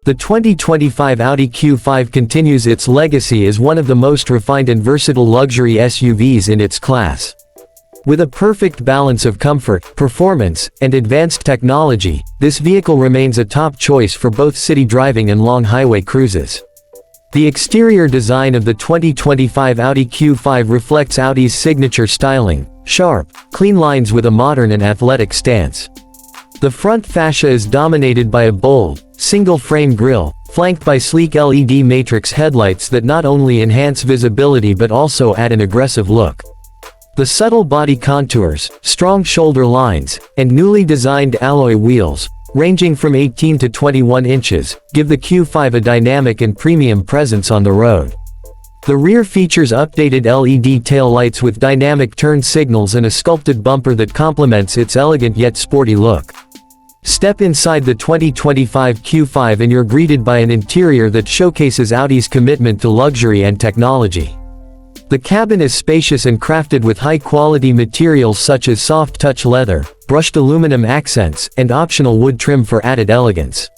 The 2025 Audi Q5 continues its legacy as one of the most refined and versatile luxury SUVs in its class. With a perfect balance of comfort, performance, and advanced technology, this vehicle remains a top choice for both city driving and long highway cruises. The exterior design of the 2025 Audi Q5 reflects Audi's signature styling: sharp, clean lines with a modern and athletic stance. The front fascia is dominated by a bold, single-frame grille, flanked by sleek LED matrix headlights that not only enhance visibility but also add an aggressive look. The subtle body contours, strong shoulder lines, and newly designed alloy wheels, ranging from 18 to 21 inches, give the Q5 a dynamic and premium presence on the road. The rear features updated LED taillights with dynamic turn signals and a sculpted bumper that complements its elegant yet sporty look. Step inside the 2025 Q5 and you're greeted by an interior that showcases Audi's commitment to luxury and technology. The cabin is spacious and crafted with high-quality materials such as soft-touch leather, brushed aluminum accents, and optional wood trim for added elegance.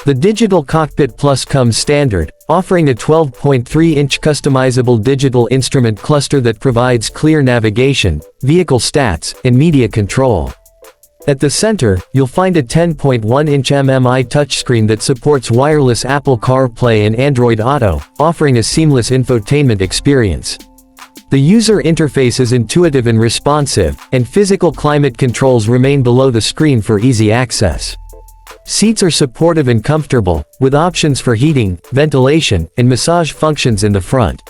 The Digital Cockpit Plus comes standard, offering a 12.3-inch customizable digital instrument cluster that provides clear navigation, vehicle stats, and media control. At the center, you'll find a 10.1-inch MMI touchscreen that supports wireless Apple CarPlay and Android Auto, offering a seamless infotainment experience. The user interface is intuitive and responsive, and physical climate controls remain below the screen for easy access. Seats are supportive and comfortable, with options for heating, ventilation, and massage functions in the front.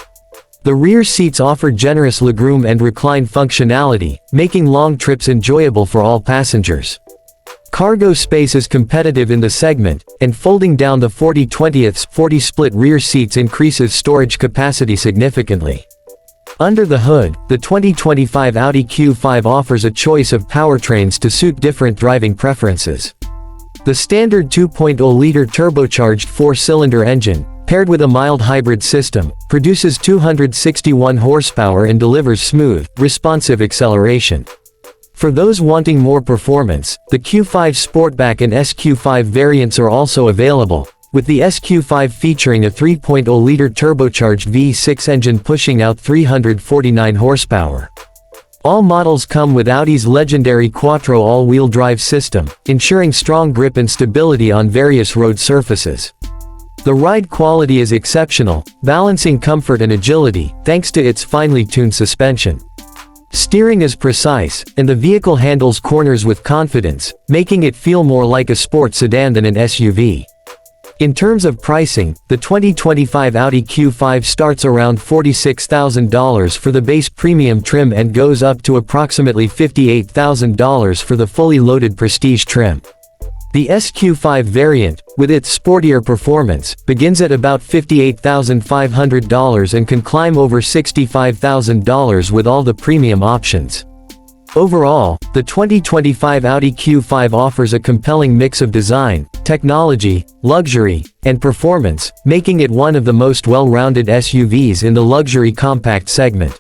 The rear seats offer generous legroom and recline functionality, making long trips enjoyable for all passengers. Cargo space is competitive in the segment, and folding down the 40/20 split rear seats increases storage capacity significantly. Under the hood, the 2025 Audi Q5 offers a choice of powertrains to suit different driving preferences. The standard 2.0-liter turbocharged four-cylinder engine, paired with a mild hybrid system, produces 261 horsepower and delivers smooth, responsive acceleration. For those wanting more performance, the Q5 Sportback and SQ5 variants are also available, with the SQ5 featuring a 3.0-liter turbocharged V6 engine pushing out 349 horsepower. All models come with Audi's legendary Quattro all-wheel drive system, ensuring strong grip and stability on various road surfaces. The ride quality is exceptional, balancing comfort and agility, thanks to its finely tuned suspension. Steering is precise, and the vehicle handles corners with confidence, making it feel more like a sport sedan than an SUV. In terms of pricing, the 2025 Audi Q5 starts around $46,000 for the base premium trim and goes up to approximately $58,000 for the fully loaded prestige trim. The SQ5 variant, with its sportier performance, begins at about $58,500 and can climb over $65,000 with all the premium options. Overall, the 2025 Audi Q5 offers a compelling mix of design, technology, luxury, and performance, making it one of the most well-rounded SUVs in the luxury compact segment.